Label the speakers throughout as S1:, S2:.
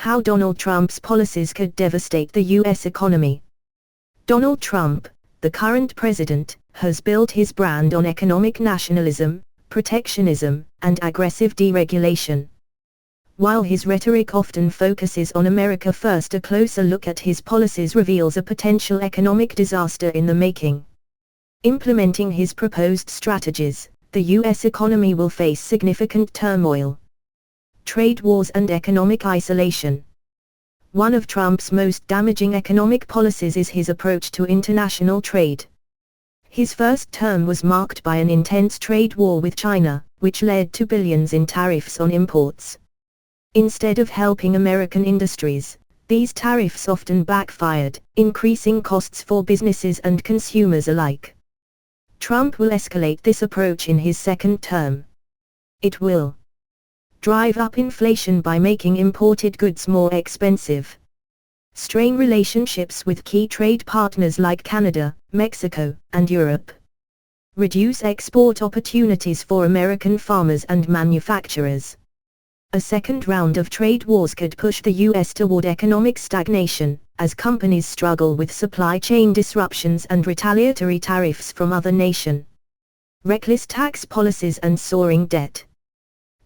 S1: How Donald Trump's policies could devastate the U.S. economy. Donald Trump, the current president, has built his brand on economic nationalism, protectionism, and aggressive deregulation. While his rhetoric often focuses on America first, a closer look at his policies reveals a potential economic disaster in the making. Implementing his proposed strategies, the U.S. economy will face significant turmoil, trade wars and economic isolation. One of Trump's most damaging economic policies is his approach to international trade. His first term was marked by an intense trade war with China, which led to billions in tariffs on imports. Instead of helping American industries, these tariffs often backfired, increasing costs for businesses and consumers alike. Trump will escalate this approach in his second term. It will drive up inflation by making imported goods more expensive, strain relationships with key trade partners like Canada, Mexico, and Europe, reduce export opportunities for American farmers and manufacturers. A second round of trade wars could push the U.S. toward economic stagnation, as companies struggle with supply chain disruptions and retaliatory tariffs from other nations. Reckless tax policies and soaring debt.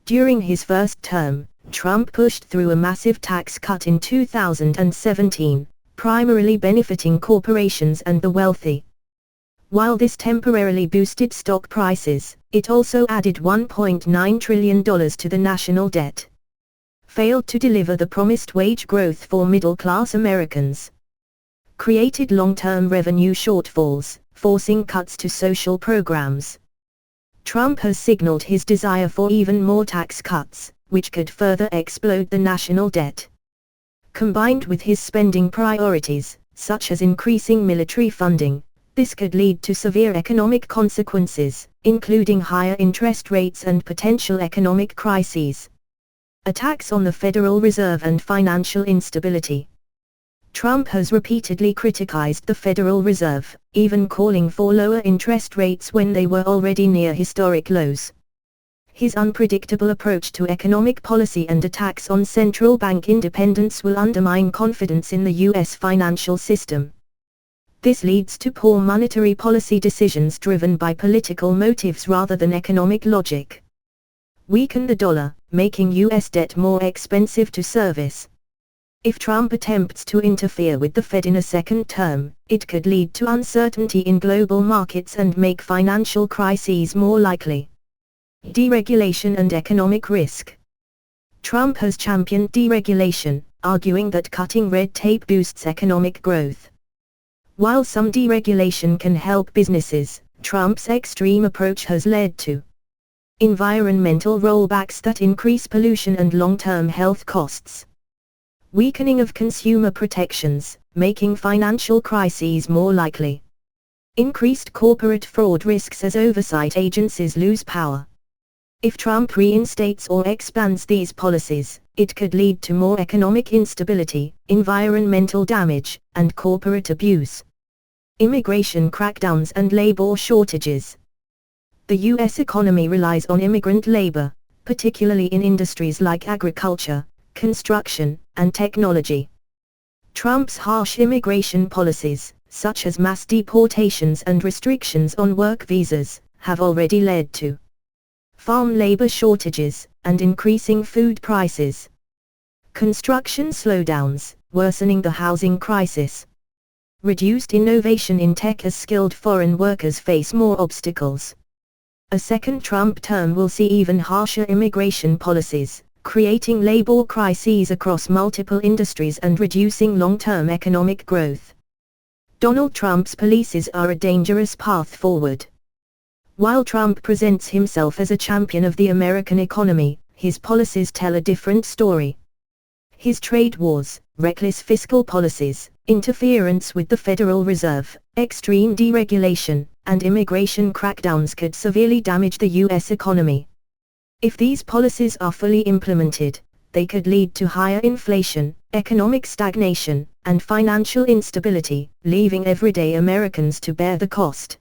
S1: During his first term, Trump pushed through a massive tax cut in 2017, primarily benefiting corporations and the wealthy. While this temporarily boosted stock prices, it also added $1.9 trillion to the national debt. Failed to deliver the promised wage growth for middle-class Americans. Created long-term revenue shortfalls, forcing cuts to social programs. Trump has signaled his desire for even more tax cuts, which could further explode the national debt. Combined with his spending priorities, such as increasing military funding, this could lead to severe economic consequences, including higher interest rates and potential economic crises. Attacks on the Federal Reserve and financial instability. Trump has repeatedly criticized the Federal Reserve, even calling for lower interest rates when they were already near historic lows. His unpredictable approach to economic policy and attacks on central bank independence will undermine confidence in the U.S. financial system. This leads to poor monetary policy decisions driven by political motives rather than economic logic. Weaken the dollar, making U.S. debt more expensive to service. If Trump attempts to interfere with the Fed in a second term, it could lead to uncertainty in global markets and make financial crises more likely. Deregulation and economic risk. Trump has championed deregulation, arguing that cutting red tape boosts economic growth. While some deregulation can help businesses, Trump's extreme approach has led to environmental rollbacks that increase pollution and long-term health costs. Weakening of consumer protections, making financial crises more likely. Increased corporate fraud risks as oversight agencies lose power. If Trump reinstates or expands these policies, it could lead to more economic instability, environmental damage, and corporate abuse. Immigration crackdowns and labor shortages. The U.S. economy relies on immigrant labor, particularly in industries like agriculture, construction, and technology. Trump's harsh immigration policies, such as mass deportations and restrictions on work visas, have already led to farm labor shortages and increasing food prices. Construction slowdowns, worsening the housing crisis. Reduced innovation in tech as skilled foreign workers face more obstacles. A second Trump term will see even harsher immigration policies, creating labor crises across multiple industries and reducing long-term economic growth. Donald Trump's policies are a dangerous path forward. While Trump presents himself as a champion of the American economy, his policies tell a different story. His trade wars, reckless fiscal policies, interference with the Federal Reserve, extreme deregulation, and immigration crackdowns could severely damage the U.S. economy. If these policies are fully implemented, they could lead to higher inflation, economic stagnation, and financial instability, leaving everyday Americans to bear the cost.